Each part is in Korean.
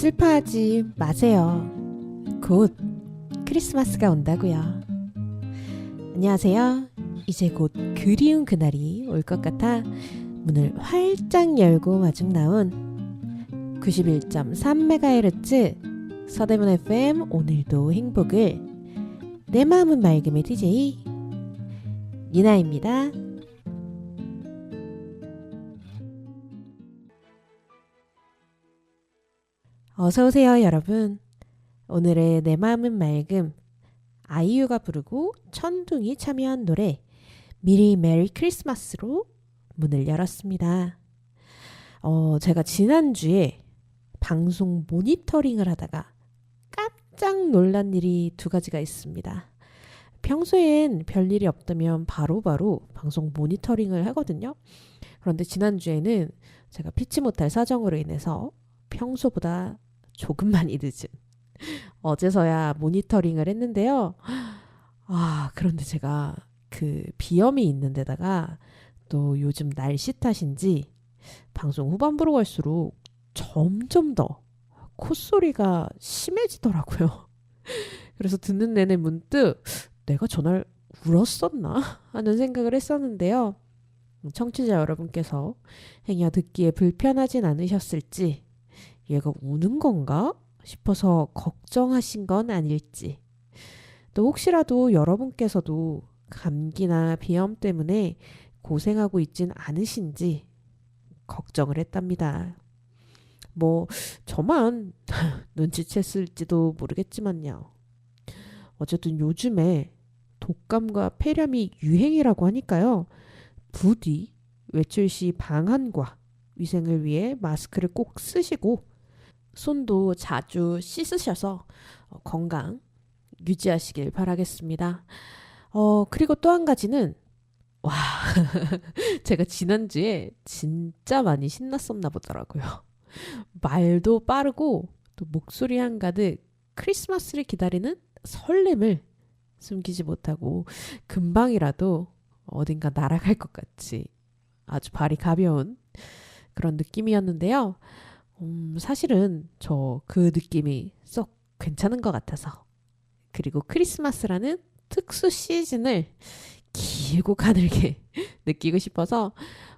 슬퍼하지 마세요. 곧 크리스마스가 온다고요. 안녕하세요. 이제 곧 그리운 그날이 올 것 같아 문을 활짝 열고 마중 나온 91.3MHz 서대문 FM 오늘도 행복을 내 마음은 맑음의 DJ 니나입니다. 어서오세요 여러분. 오늘의 내 마음은 맑음, 아이유가 부르고 천둥이 참여한 노래 미리 메리 크리스마스로 문을 열었습니다. 제가 지난주에 방송 모니터링을 하다가 깜짝 놀란 일이 두 가지가 있습니다. 평소엔 별일이 없다면 바로바로 방송 모니터링을 하거든요. 그런데 지난주에는 제가 피치 못할 사정으로 인해서 평소보다 조금만이 늦은 어제서야 모니터링을 했는데요. 그런데 제가 그 비염이 있는 데다가 또 요즘 날씨 탓인지 방송 후반부로 갈수록 점점 더 콧소리가 심해지더라고요. 그래서 듣는 내내 문득 내가 전날 울었었나 하는 생각을 했었는데요. 청취자 여러분께서 행여 듣기에 불편하진 않으셨을지, 얘가 우는 건가 싶어서 걱정하신 건 아닐지, 또 혹시라도 여러분께서도 감기나 비염 때문에 고생하고 있진 않으신지 걱정을 했답니다. 저만 눈치챘을지도 모르겠지만요. 어쨌든 요즘에 독감과 폐렴이 유행이라고 하니까요. 부디 외출 시 방한과 위생을 위해 마스크를 꼭 쓰시고 손도 자주 씻으셔서 건강 유지하시길 바라겠습니다. 그리고 또 한 가지는 제가 지난주에 진짜 많이 신났었나 보더라고요. 말도 빠르고 또 목소리 한가득 크리스마스를 기다리는 설렘을 숨기지 못하고 금방이라도 어딘가 날아갈 것 같이 아주 발이 가벼운 그런 느낌이었는데요. 사실은 저 그 느낌이 썩 괜찮은 것 같아서, 그리고 크리스마스라는 특수 시즌을 길고 가늘게 느끼고 싶어서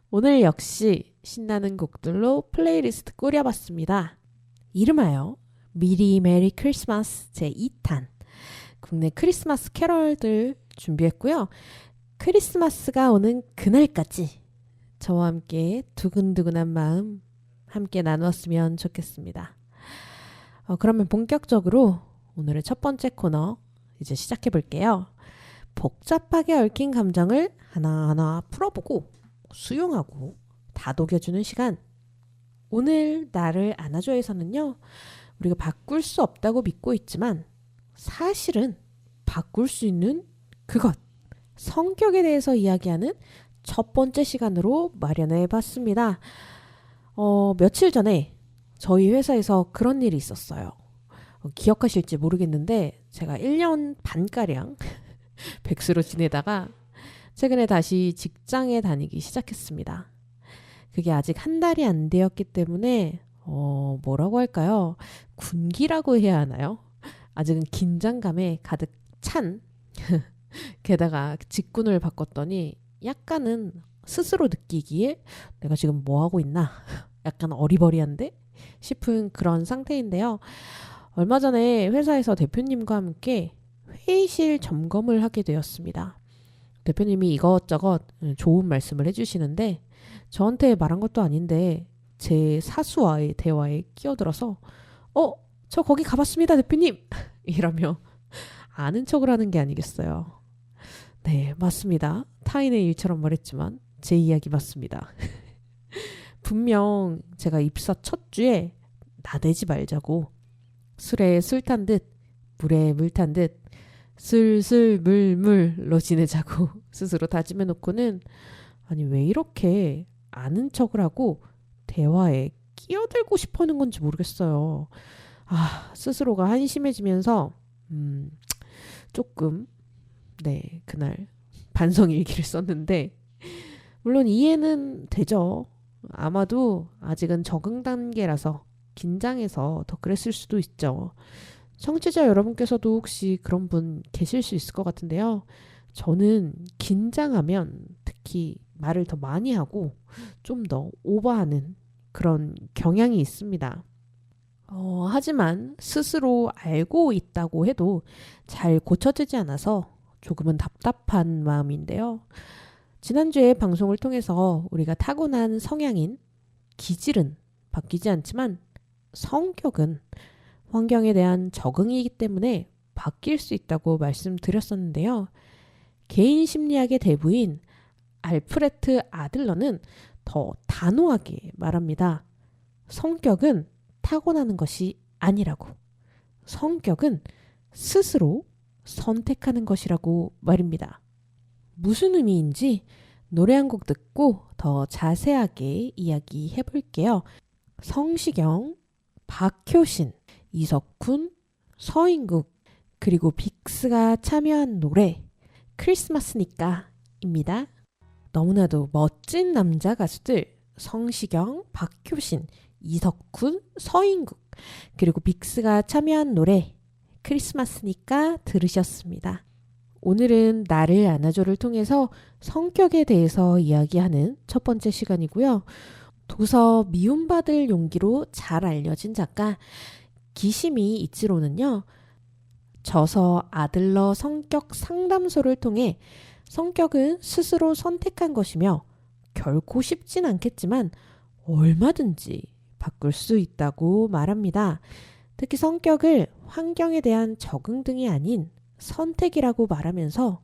오늘 역시 신나는 곡들로 플레이리스트 꾸려봤습니다. 이름하여 미리 메리 크리스마스 제2탄 국내 크리스마스 캐럴들 준비했고요. 크리스마스가 오는 그날까지 저와 함께 두근두근한 마음 함께 나눴으면 좋겠습니다. 그러면 본격적으로 오늘의 첫 번째 코너 이제 시작해 볼게요. 복잡하게 얽힌 감정을 하나하나 풀어보고 수용하고 다독여주는 시간. 오늘 나를 안아줘에서는요, 우리가 바꿀 수 없다고 믿고 있지만 사실은 바꿀 수 있는 그것, 성격에 대해서 이야기하는 첫 번째 시간으로 마련해 봤습니다. 며칠 전에 저희 회사에서 그런 일이 있었어요. 기억하실지 모르겠는데 제가 1년 반가량 백수로 지내다가 최근에 다시 직장에 다니기 시작했습니다. 그게 아직 한 달이 안 되었기 때문에 뭐라고 할까요? 군기라고 해야 하나요? 아직은 긴장감에 가득 찬 게다가 직군을 바꿨더니 약간은 스스로 느끼기에 내가 지금 뭐 하고 있나? 약간 어리버리한데? 싶은 그런 상태인데요. 얼마 전에 회사에서 대표님과 함께 회의실 점검을 하게 되었습니다. 대표님이 이것저것 좋은 말씀을 해주시는데 저한테 말한 것도 아닌데 제 사수와의 대화에 끼어들어서 저 거기 가봤습니다 대표님! 이러며 아는 척을 하는 게 아니겠어요. 네, 맞습니다. 타인의 일처럼 말했지만 제 이야기 맞습니다. 분명 제가 입사 첫 주에 나대지 말자고 술에 술 탄 듯 물에 물 탄 듯 슬슬 물물로 지내자고 스스로 다짐해 놓고는, 아니 왜 이렇게 아는 척을 하고 대화에 끼어들고 싶어 하는 건지 모르겠어요. 스스로가 한심해지면서 조금 그날 반성일기를 썼는데, 물론 이해는 되죠. 아마도 아직은 적응 단계라서 긴장해서 더 그랬을 수도 있죠. 청취자 여러분께서도 혹시 그런 분 계실 수 있을 것 같은데요. 저는 긴장하면 특히 말을 더 많이 하고 좀 더 오버하는 그런 경향이 있습니다. 하지만 스스로 알고 있다고 해도 잘 고쳐지지 않아서 조금은 답답한 마음인데요. 지난주에 방송을 통해서 우리가 타고난 성향인 기질은 바뀌지 않지만 성격은 환경에 대한 적응이기 때문에 바뀔 수 있다고 말씀드렸었는데요. 개인 심리학의 대부인 알프레트 아들러는 더 단호하게 말합니다. 성격은 타고나는 것이 아니라고. 성격은 스스로 선택하는 것이라고 말입니다. 무슨 의미인지 노래 한 곡 듣고 더 자세하게 이야기해 볼게요. 성시경, 박효신, 이석훈, 서인국, 그리고 빅스가 참여한 노래 크리스마스니까 입니다. 너무나도 멋진 남자 가수들 성시경, 박효신, 이석훈, 서인국, 그리고 빅스가 참여한 노래 크리스마스니까 들으셨습니다. 오늘은 나를 안아줘를 통해서 성격에 대해서 이야기하는 첫 번째 시간이고요. 도서 미움받을 용기로 잘 알려진 작가 기시미 이치로는요. 저서 아들러 성격 상담소를 통해 성격은 스스로 선택한 것이며 결코 쉽진 않겠지만 얼마든지 바꿀 수 있다고 말합니다. 특히 성격을 환경에 대한 적응 등이 아닌 선택이라고 말하면서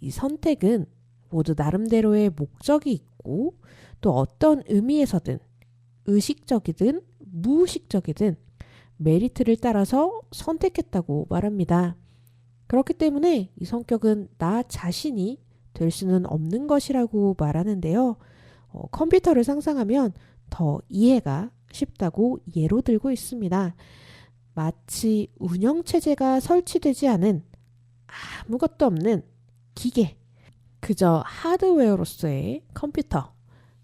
이 선택은 모두 나름대로의 목적이 있고 또 어떤 의미에서든 의식적이든 무의식적이든 메리트를 따라서 선택했다고 말합니다. 그렇기 때문에 이 성격은 나 자신이 될 수는 없는 것이라고 말하는데요. 컴퓨터를 상상하면 더 이해가 쉽다고 예로 들고 있습니다. 마치 운영체제가 설치되지 않은 아무것도 없는 기계, 그저 하드웨어로서의 컴퓨터,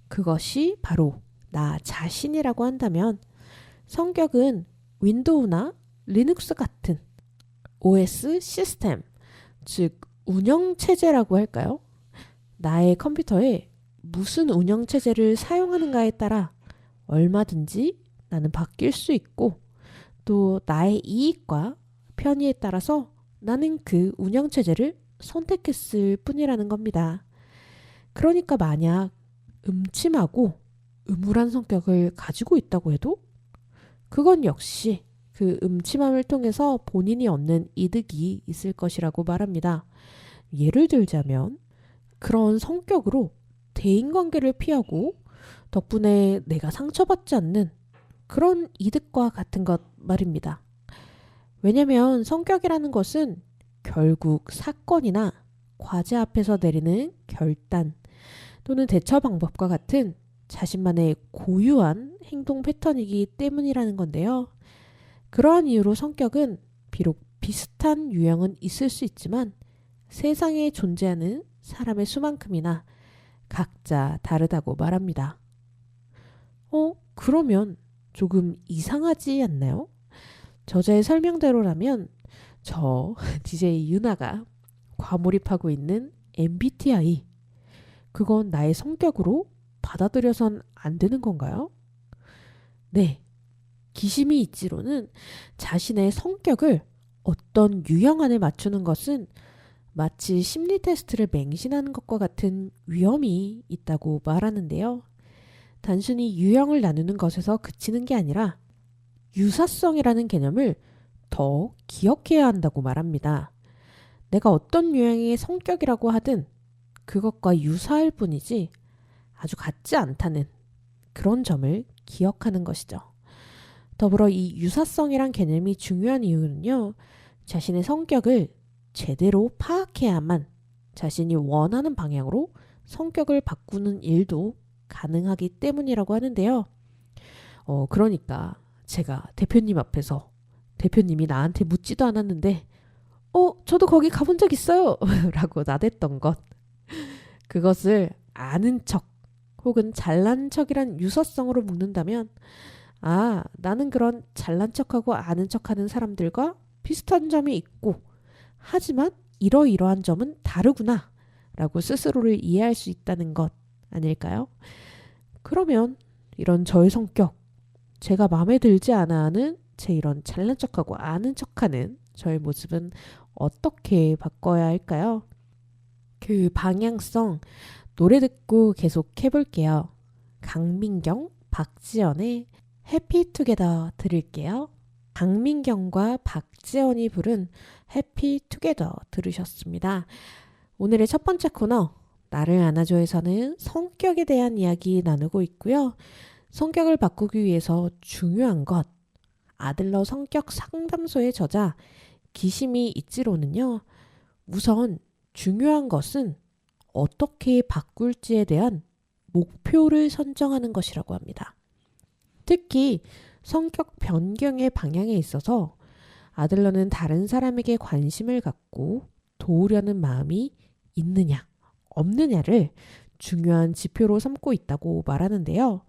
그것이 바로 나 자신이라고 한다면 성격은 윈도우나 리눅스 같은 OS 시스템, 즉 운영체제라고 할까요? 나의 컴퓨터에 무슨 운영체제를 사용하는가에 따라 얼마든지 나는 바뀔 수 있고 또 나의 이익과 편의에 따라서 나는 그 운영체제를 선택했을 뿐이라는 겁니다. 그러니까 만약 음침하고 음울한 성격을 가지고 있다고 해도 그건 역시 그 음침함을 통해서 본인이 얻는 이득이 있을 것이라고 말합니다. 예를 들자면 그런 성격으로 대인관계를 피하고 덕분에 내가 상처받지 않는 그런 이득과 같은 것 말입니다. 왜냐하면 성격이라는 것은 결국 사건이나 과제 앞에서 내리는 결단 또는 대처 방법과 같은 자신만의 고유한 행동 패턴이기 때문이라는 건데요. 그러한 이유로 성격은 비록 비슷한 유형은 있을 수 있지만 세상에 존재하는 사람의 수만큼이나 각자 다르다고 말합니다. 그러면 조금 이상하지 않나요? 저자의 설명대로라면 저 DJ 유나가 과몰입하고 있는 MBTI, 그건 나의 성격으로 받아들여선 안 되는 건가요? 네. 기시미 이치로는 자신의 성격을 어떤 유형 안에 맞추는 것은 마치 심리 테스트를 맹신하는 것과 같은 위험이 있다고 말하는데요. 단순히 유형을 나누는 것에서 그치는 게 아니라 유사성이라는 개념을 더 기억해야 한다고 말합니다. 내가 어떤 유형의 성격이라고 하든 그것과 유사할 뿐이지 아주 같지 않다는 그런 점을 기억하는 것이죠. 더불어 이 유사성이란 개념이 중요한 이유는요. 자신의 성격을 제대로 파악해야만 자신이 원하는 방향으로 성격을 바꾸는 일도 가능하기 때문이라고 하는데요. 그러니까 제가 대표님 앞에서 대표님이 나한테 묻지도 않았는데 저도 거기 가본 적 있어요 라고 나댔던 것, 그것을 아는 척 혹은 잘난 척이란 유사성으로 묶는다면 아, 나는 그런 잘난 척하고 아는 척하는 사람들과 비슷한 점이 있고, 하지만 이러이러한 점은 다르구나 라고 스스로를 이해할 수 있다는 것 아닐까요? 그러면 이런 저의 성격, 제가 마음에 들지 않아 하는 제 이런 잘난 척하고 아는 척하는 저의 모습은 어떻게 바꿔야 할까요? 그 방향성 노래 듣고 계속 해볼게요. 강민경, 박지연의 해피투게더 들을게요. 강민경과 박지연이 부른 해피투게더 들으셨습니다. 오늘의 첫 번째 코너 나를 안아줘에서는 성격에 대한 이야기 나누고 있고요. 성격을 바꾸기 위해서 중요한 것 아들러 성격 상담소의 저자 기시미 이치로는요. 우선 중요한 것은 어떻게 바꿀지에 대한 목표를 선정하는 것이라고 합니다. 특히 성격 변경의 방향에 있어서 아들러는 다른 사람에게 관심을 갖고 도우려는 마음이 있느냐, 없느냐를 중요한 지표로 삼고 있다고 말하는데요.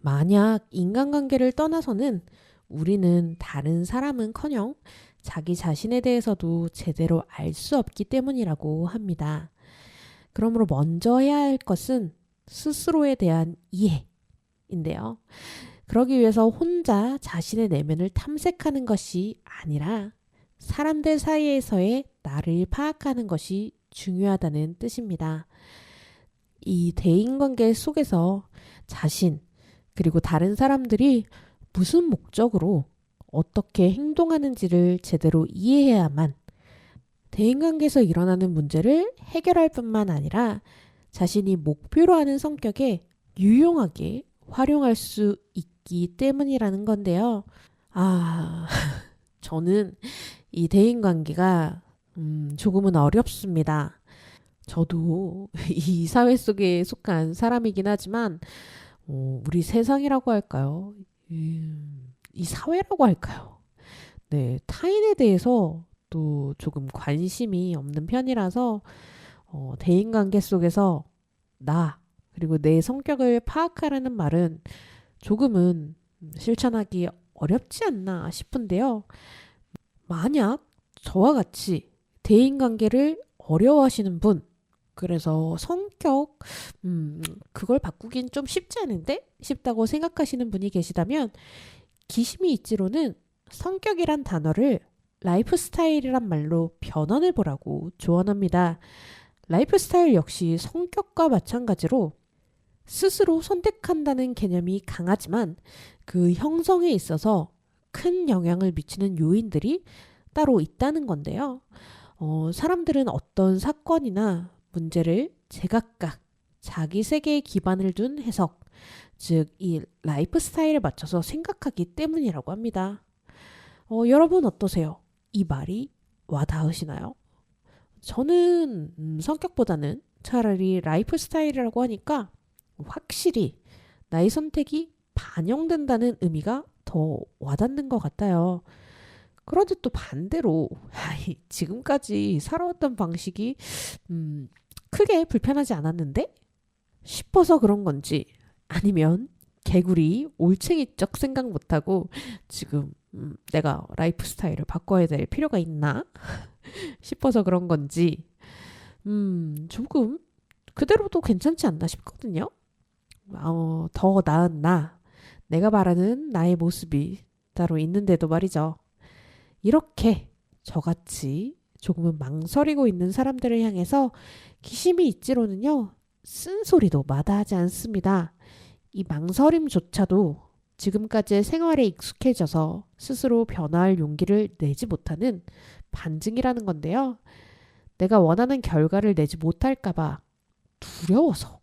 만약 인간관계를 떠나서는 우리는 다른 사람은커녕 자기 자신에 대해서도 제대로 알 수 없기 때문이라고 합니다. 그러므로 먼저 해야 할 것은 스스로에 대한 이해인데요. 그러기 위해서 혼자 자신의 내면을 탐색하는 것이 아니라 사람들 사이에서의 나를 파악하는 것이 중요하다는 뜻입니다. 이 대인관계 속에서 자신 그리고 다른 사람들이 무슨 목적으로 어떻게 행동하는지를 제대로 이해해야만 대인관계에서 일어나는 문제를 해결할 뿐만 아니라 자신이 목표로 하는 성격에 유용하게 활용할 수 있기 때문이라는 건데요. 저는 이 대인관계가 조금은 어렵습니다. 저도 이 사회 속에 속한 사람이긴 하지만 우리 세상이라고 할까요? 이 사회라고 할까요? 네, 타인에 대해서 또 조금 관심이 없는 편이라서 대인관계 속에서 나 그리고 내 성격을 파악하라는 말은 조금은 실천하기 어렵지 않나 싶은데요. 만약 저와 같이 대인관계를 어려워하시는 분, 그래서 성격, 그걸 바꾸긴 좀 쉽지 않은데? 쉽다고 생각하시는 분이 계시다면 기시미 이치로는 성격이란 단어를 라이프 스타일이란 말로 변환해 보라고 조언합니다. 라이프 스타일 역시 성격과 마찬가지로 스스로 선택한다는 개념이 강하지만 그 형성에 있어서 큰 영향을 미치는 요인들이 따로 있다는 건데요. 사람들은 어떤 사건이나 문제를 제각각 자기 세계에 기반을 둔 해석, 즉 이 라이프 스타일에 맞춰서 생각하기 때문이라고 합니다. 여러분 어떠세요? 이 말이 와닿으시나요? 저는 성격보다는 차라리 라이프 스타일이라고 하니까 확실히 나의 선택이 반영된다는 의미가 더 와닿는 것 같아요. 그런데 또 반대로 지금까지 살아왔던 방식이 크게 불편하지 않았는데 싶어서 그런 건지 아니면 개구리 올챙이적 생각 못하고 지금 내가 라이프 스타일을 바꿔야 될 필요가 있나 싶어서 그런 건지 조금 그대로도 괜찮지 않나 싶거든요. 더 나은 내가 바라는 나의 모습이 따로 있는데도 말이죠. 이렇게 저같이 조금은 망설이고 있는 사람들을 향해서 기시미 이치로는요. 쓴소리도 마다하지 않습니다. 이 망설임조차도 지금까지의 생활에 익숙해져서 스스로 변화할 용기를 내지 못하는 반증이라는 건데요. 내가 원하는 결과를 내지 못할까봐 두려워서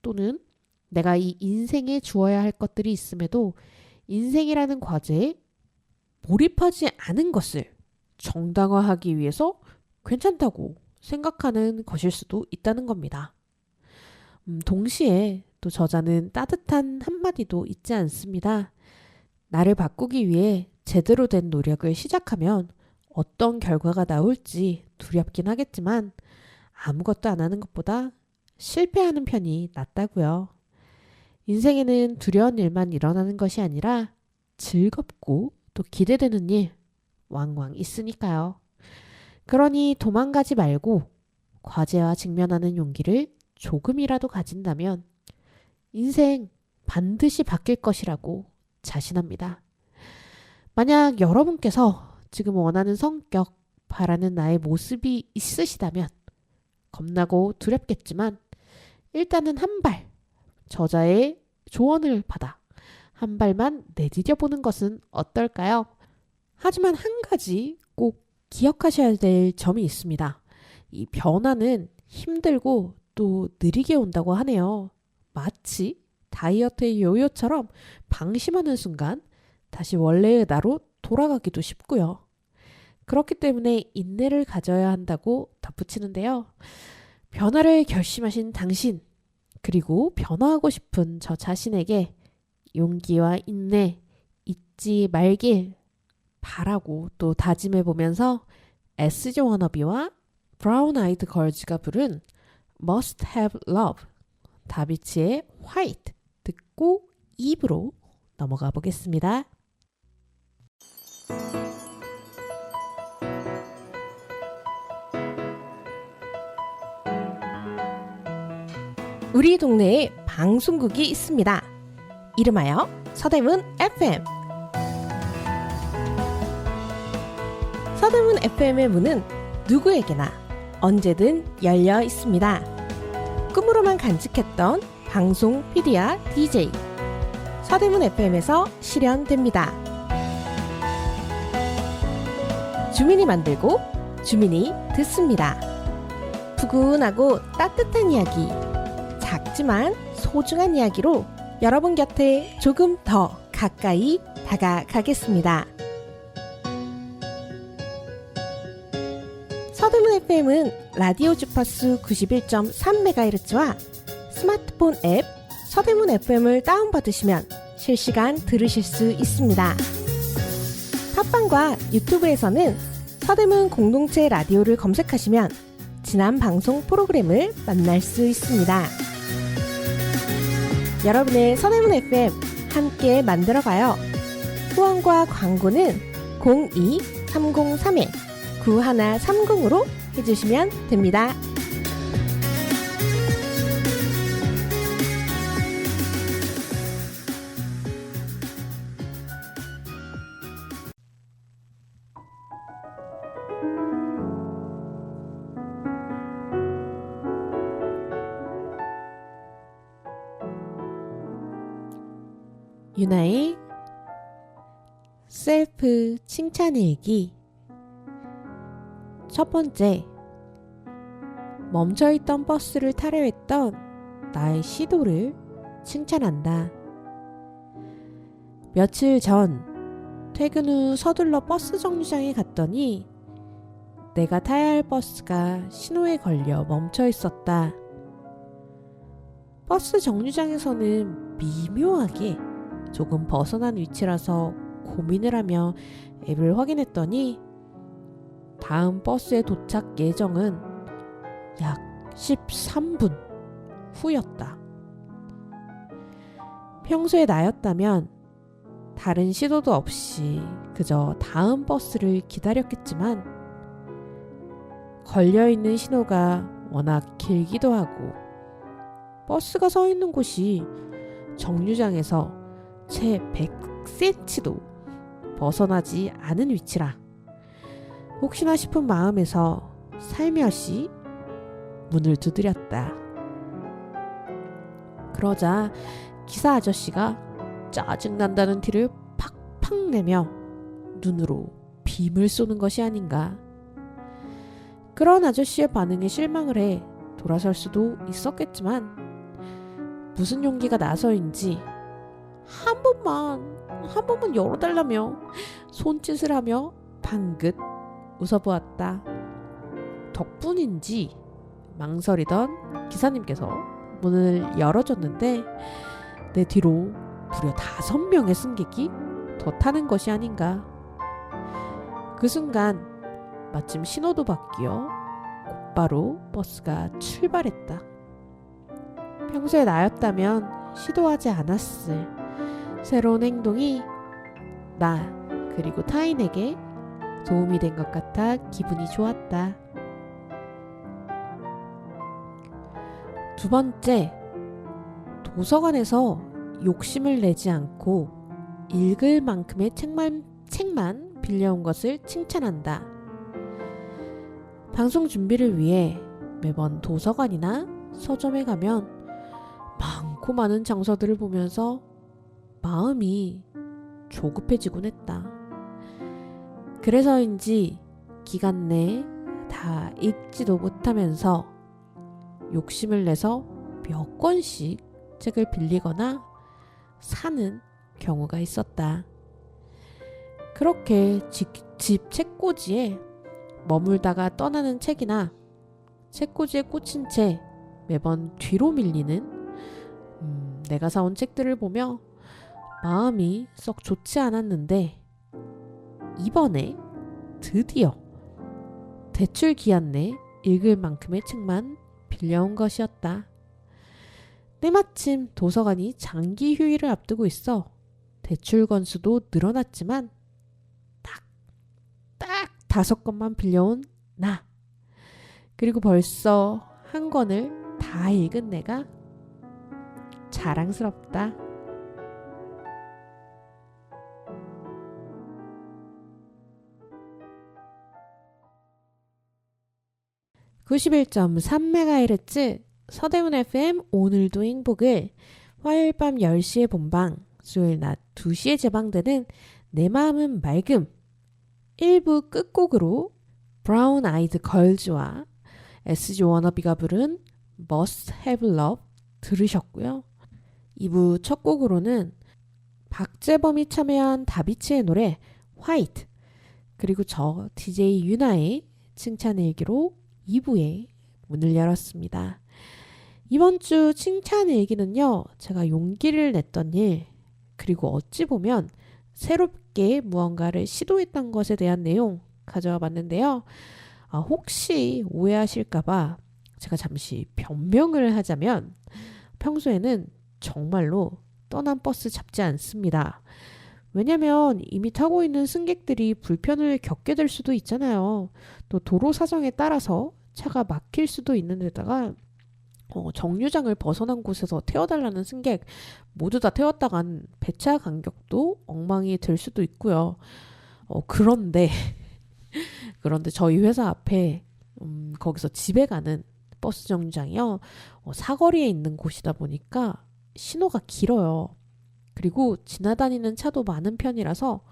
또는 내가 이 인생에 주어야 할 것들이 있음에도 인생이라는 과제에 몰입하지 않은 것을 정당화하기 위해서 괜찮다고 생각하는 것일 수도 있다는 겁니다. 동시에 또 저자는 따뜻한 한마디도 잊지 않습니다. 나를 바꾸기 위해 제대로 된 노력을 시작하면 어떤 결과가 나올지 두렵긴 하겠지만 아무것도 안 하는 것보다 실패하는 편이 낫다고요. 인생에는 두려운 일만 일어나는 것이 아니라 즐겁고 또 기대되는 일 왕왕 있으니까요. 그러니 도망가지 말고 과제와 직면하는 용기를 조금이라도 가진다면 인생 반드시 바뀔 것이라고 자신합니다. 만약 여러분께서 지금 원하는 성격, 바라는 나의 모습이 있으시다면 겁나고 두렵겠지만 일단은 한 발, 저자의 조언을 받아 한 발만 내디뎌 보는 것은 어떨까요? 하지만 한 가지 꼭 기억하셔야 될 점이 있습니다. 이 변화는 힘들고 또 느리게 온다고 하네요. 마치 다이어트의 요요처럼 방심하는 순간 다시 원래의 나로 돌아가기도 쉽고요. 그렇기 때문에 인내를 가져야 한다고 덧붙이는데요. 변화를 결심하신 당신, 그리고 변화하고 싶은 저 자신에게 용기와 인내 잊지 말길 바라고 또 다짐해 보면서 SG 워너비와 브라운 아이드 걸즈가 부른 Must Have Love, 다비치의 White 듣고 2부로 넘어가 보겠습니다. 우리 동네에 방송국이 있습니다. 이름하여 서대문 FM. 서대문 FM의 문은 누구에게나 언제든 열려 있습니다. 꿈으로만 간직했던 방송 PD와 DJ 서대문 FM에서 실현됩니다. 주민이 만들고 주민이 듣습니다. 푸근하고 따뜻한 이야기, 작지만 소중한 이야기로 여러분 곁에 조금 더 가까이 다가가겠습니다. 서대문 FM은 라디오 주파수 91.3MHz와 스마트폰 앱 서대문 FM을 다운받으시면 실시간 들으실 수 있습니다. 팟빵과 유튜브에서는 서대문 공동체 라디오를 검색하시면 지난 방송 프로그램을 만날 수 있습니다. 여러분의 서대문 FM 함께 만들어가요. 후원과 광고는 02-303-9130으로 해주시면 됩니다. 유나의 셀프 칭찬일기. 첫 번째, 멈춰있던 버스를 타려 했던 나의 시도를 칭찬한다. 며칠 전 퇴근 후 서둘러 버스 정류장에 갔더니 내가 타야 할 버스가 신호에 걸려 멈춰 있었다. 버스 정류장에서는 미묘하게 조금 벗어난 위치라서 고민을 하며 앱을 확인했더니 다음 버스의 도착 예정은 약 13분 후였다. 평소에 나였다면 다른 시도도 없이 그저 다음 버스를 기다렸겠지만 걸려있는 신호가 워낙 길기도 하고 버스가 서 있는 곳이 정류장에서 채 100cm도 벗어나지 않은 위치라 혹시나 싶은 마음에서 살며시 문을 두드렸다. 그러자 기사 아저씨가 짜증난다는 티를 팍팍 내며 눈으로 빔을 쏘는 것이 아닌가. 그런 아저씨의 반응에 실망을 해 돌아설 수도 있었겠지만 무슨 용기가 나서인지 한 번만 열어달라며 손짓을 하며 방긋 웃어보았다. 덕분인지 망설이던 기사님께서 문을 열어줬는데 내 뒤로 무려 5명의 승객이 더 타는 것이 아닌가. 그 순간 마침 신호도 바뀌어 곧바로 버스가 출발했다. 평소에 나였다면 시도하지 않았을 새로운 행동이 나 그리고 타인에게 도움이 된 것 같아 기분이 좋았다. 두 번째, 도서관에서 욕심을 내지 않고 읽을 만큼의 책만 빌려온 것을 칭찬한다. 방송 준비를 위해 매번 도서관이나 서점에 가면 많고 많은 장서들을 보면서 마음이 조급해지곤 했다. 그래서인지 기간 내에 다 읽지도 못하면서 욕심을 내서 몇 권씩 책을 빌리거나 사는 경우가 있었다. 그렇게 집 책꽂이에 머물다가 떠나는 책이나 책꽂이에 꽂힌 채 매번 뒤로 밀리는 내가 사온 책들을 보며 마음이 썩 좋지 않았는데 이번에 드디어 대출 기한 내 읽을 만큼의 책만 빌려온 것이었다. 때마침 도서관이 장기 휴일을 앞두고 있어 대출 건수도 늘어났지만 딱 5권만 빌려온 나. 그리고 벌써 한 권을 다 읽은 내가 자랑스럽다. (91.3MHz) 서대문 FM 오늘도 행복을 화요일 밤 10시에 본방, 수요일 낮 2시에 재방되는 내 마음은 맑음 1부 끝곡으로 브라운 아이드 걸즈와 SG 워너비가 부른 Must Have Love 들으셨고요. 2부 첫 곡으로는 박재범이 참여한 다비치의 노래 화이트, 그리고 저 DJ 유나의 칭찬일기로 2부에 문을 열었습니다. 이번 주 칭찬일기는요, 제가 용기를 냈던 일, 그리고 어찌 보면 새롭게 무언가를 시도했던 것에 대한 내용 가져와 봤는데요. 혹시 오해하실까봐 제가 잠시 변명을 하자면 평소에는 정말로 떠난 버스 잡지 않습니다. 왜냐면 이미 타고 있는 승객들이 불편을 겪게 될 수도 있잖아요. 또 도로 사정에 따라서 차가 막힐 수도 있는 데다가 정류장을 벗어난 곳에서 태워달라는 승객 모두 다 태웠다간 배차 간격도 엉망이 될 수도 있고요. 그런데 저희 회사 앞에 거기서 집에 가는 버스 정류장이요. 사거리에 있는 곳이다 보니까 신호가 길어요. 그리고 지나다니는 차도 많은 편이라서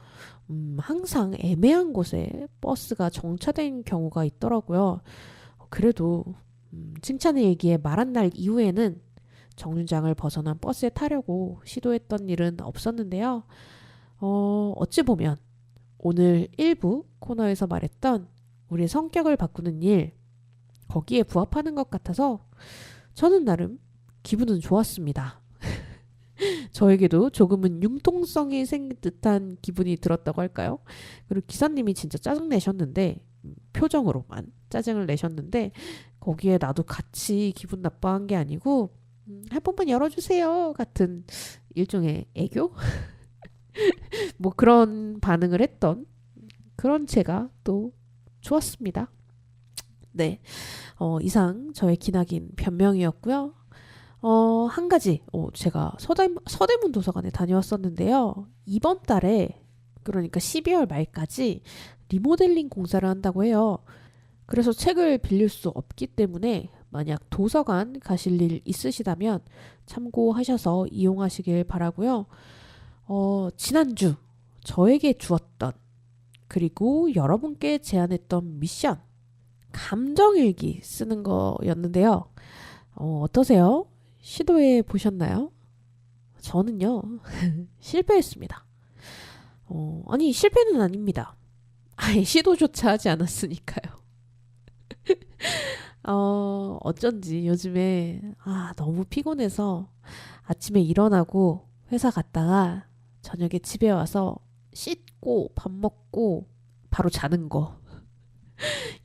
항상 애매한 곳에 버스가 정차된 경우가 있더라고요. 그래도 칭찬의 얘기에 말한 날 이후에는 정류장을 벗어난 버스에 타려고 시도했던 일은 없었는데요. 어찌 보면 오늘 1부 코너에서 말했던 우리의 성격을 바꾸는 일, 거기에 부합하는 것 같아서 저는 나름 기분은 좋았습니다. 저에게도 조금은 융통성이 생긴 듯한 기분이 들었다고 할까요? 그리고 기사님이 진짜 짜증내셨는데, 표정으로만 짜증을 내셨는데 거기에 나도 같이 기분 나빠한 게 아니고 한 번만 열어주세요 같은 일종의 애교? 뭐 그런 반응을 했던 그런 제가 또 좋았습니다. 네, 이상 저의 기나긴 변명이었고요. 한 가지 제가 서대문 도서관에 다녀왔었는데요. 이번 달에, 그러니까 12월 말까지 리모델링 공사를 한다고 해요. 그래서 책을 빌릴 수 없기 때문에 만약 도서관 가실 일 있으시다면 참고하셔서 이용하시길 바라고요. 지난주 저에게 주었던, 그리고 여러분께 제안했던 미션, 감정일기 쓰는 거였는데요. 어떠세요? 시도해 보셨나요? 저는요 실패했습니다. 아니 실패는 아닙니다. 아예 시도조차 하지 않았으니까요. 어쩐지 요즘에 너무 피곤해서 아침에 일어나고 회사 갔다가 저녁에 집에 와서 씻고 밥 먹고 바로 자는 거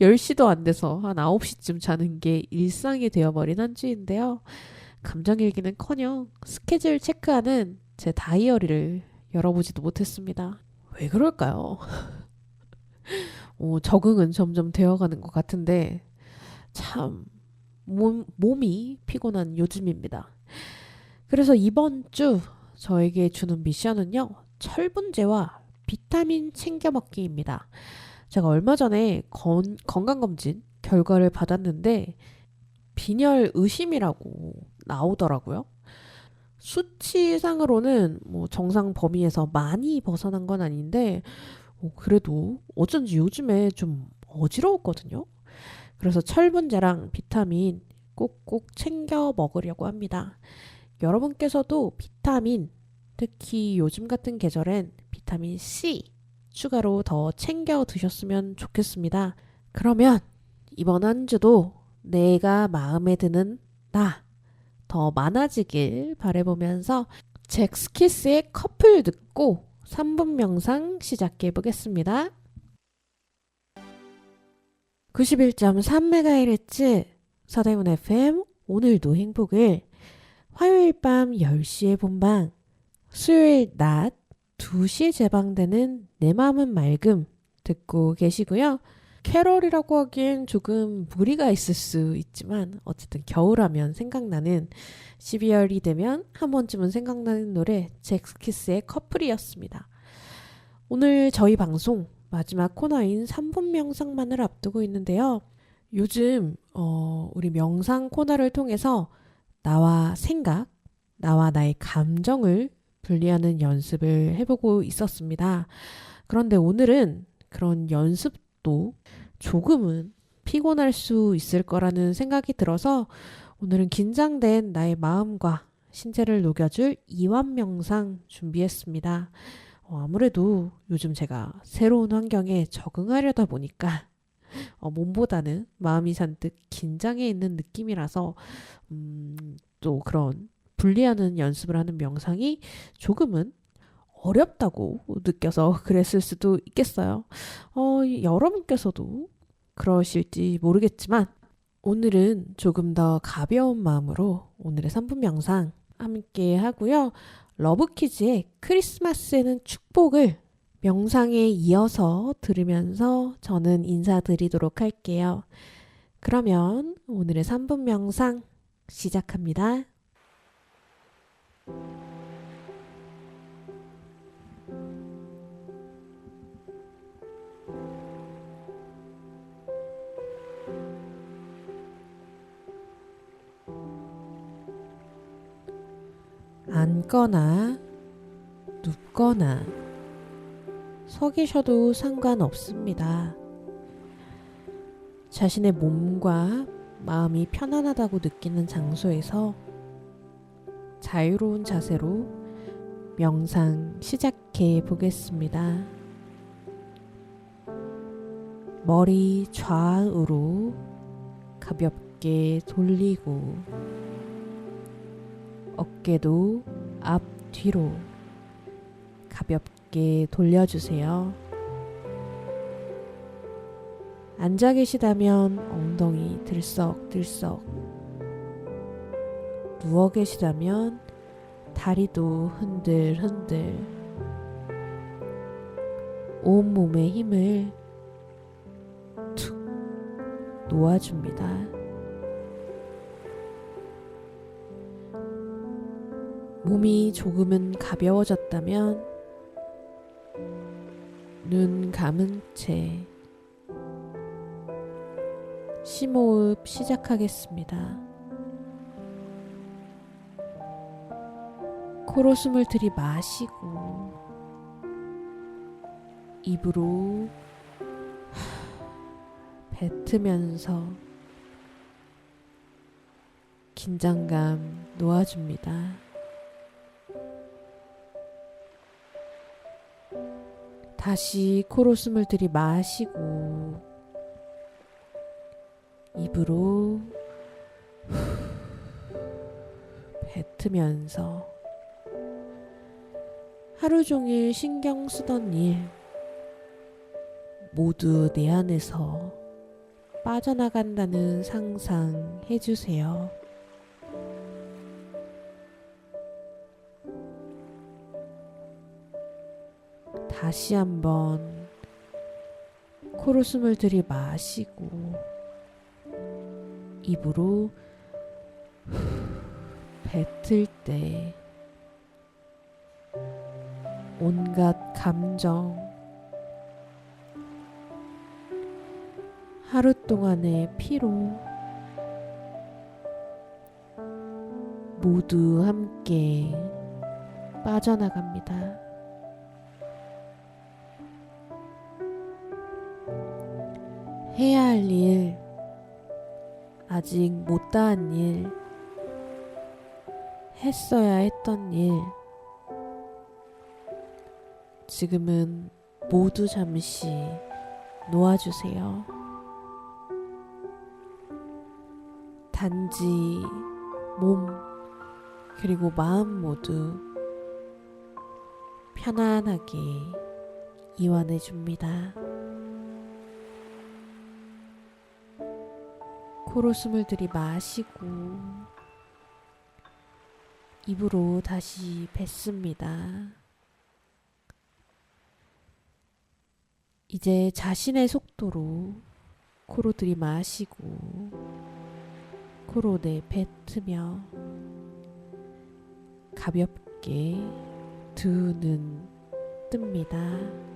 10시도 안 돼서 한 9시쯤 자는 게 일상이 되어버린 한 주인데요. 감정일기는커녕 스케줄 체크하는 제 다이어리를 열어보지도 못했습니다. 왜 그럴까요? 적응은 점점 되어가는 것 같은데 참 몸이 피곤한 요즘입니다. 그래서 이번 주 저에게 주는 미션은요. 철분제와 비타민 챙겨 먹기입니다. 제가 얼마 전에 건강검진 결과를 받았는데 빈혈 의심이라고 나오더라고요. 수치상으로는 뭐 정상 범위에서 많이 벗어난 건 아닌데 그래도 어쩐지 요즘에 좀 어지러웠거든요. 그래서 철분제랑 비타민 꼭꼭 챙겨 먹으려고 합니다. 여러분께서도 비타민, 특히 요즘 같은 계절엔 비타민 C 추가로 더 챙겨 드셨으면 좋겠습니다. 그러면 이번 한 주도 내가 마음에 드는 나 더 많아지길 바라보면서 잭스키스의 커플 듣고 3분 명상 시작해 보겠습니다. 91.3MHz 서대문 FM 오늘도 행복을 화요일 밤 10시에 본방 수요일 낮 2시에 재방되는 내 마음은 맑음 듣고 계시고요. 캐럴이라고 하기엔 조금 무리가 있을 수 있지만 어쨌든 겨울하면 생각나는 12월이 되면 한 번쯤은 생각나는 노래 잭스키스의 커플이었습니다. 오늘 저희 방송 마지막 코너인 3분 명상만을 앞두고 있는데요. 요즘 우리 명상 코너를 통해서 나와 생각, 나와 나의 감정을 분리하는 연습을 해보고 있었습니다. 그런데 오늘은 그런 연습도 조금은 피곤할 수 있을 거라는 생각이 들어서 오늘은 긴장된 나의 마음과 신체를 녹여줄 이완 명상 준비했습니다. 아무래도 요즘 제가 새로운 환경에 적응하려다 보니까 몸보다는 마음이 잔뜩 긴장해 있는 느낌이라서 또 그런 분리하는 연습을 하는 명상이 조금은 어렵다고 느껴서 그랬을 수도 있겠어요. 여러분께서도 그러실지 모르겠지만 오늘은 조금 더 가벼운 마음으로 오늘의 3분 명상 함께 하고요. 러브키즈의 크리스마스에는 축복을 명상에 이어서 들으면서 저는 인사드리도록 할게요. 그러면 오늘의 3분 명상 시작합니다. 앉거나 눕거나 서 계셔도 상관없습니다. 자신의 몸과 마음이 편안하다고 느끼는 장소에서 자유로운 자세로 명상 시작해 보겠습니다. 머리 좌우로 가볍게 돌리고 어깨도 앞뒤로 가볍게 돌려주세요. 앉아 계시다면 엉덩이 들썩들썩, 누워 계시다면 다리도 흔들흔들, 온몸의 힘을 툭 놓아줍니다. 몸이 조금은 가벼워졌다면 눈 감은 채 심호흡 시작하겠습니다. 코로 숨을 들이마시고 입으로 뱉으면서 긴장감 놓아줍니다. 다시 코로 숨을 들이마시고 입으로 뱉으면서 하루 종일 신경 쓰던 일 모두 내 안에서 빠져나간다는 상상 해주세요. 다시 한번 코로 숨을 들이마시고 입으로 뱉을 때 온갖 감정, 하루 동안의 피로 모두 함께 빠져나갑니다. 해야 할 일, 아직 못다한 일, 했어야 했던 일, 지금은 모두 잠시 놓아주세요. 단지 몸 그리고 마음 모두 편안하게 이완해 줍니다. 코로 숨을 들이마시고 입으로 다시 뱉습니다. 이제 자신의 속도로 코로 들이마시고 코로 내뱉으며 가볍게 두 눈 뜹니다.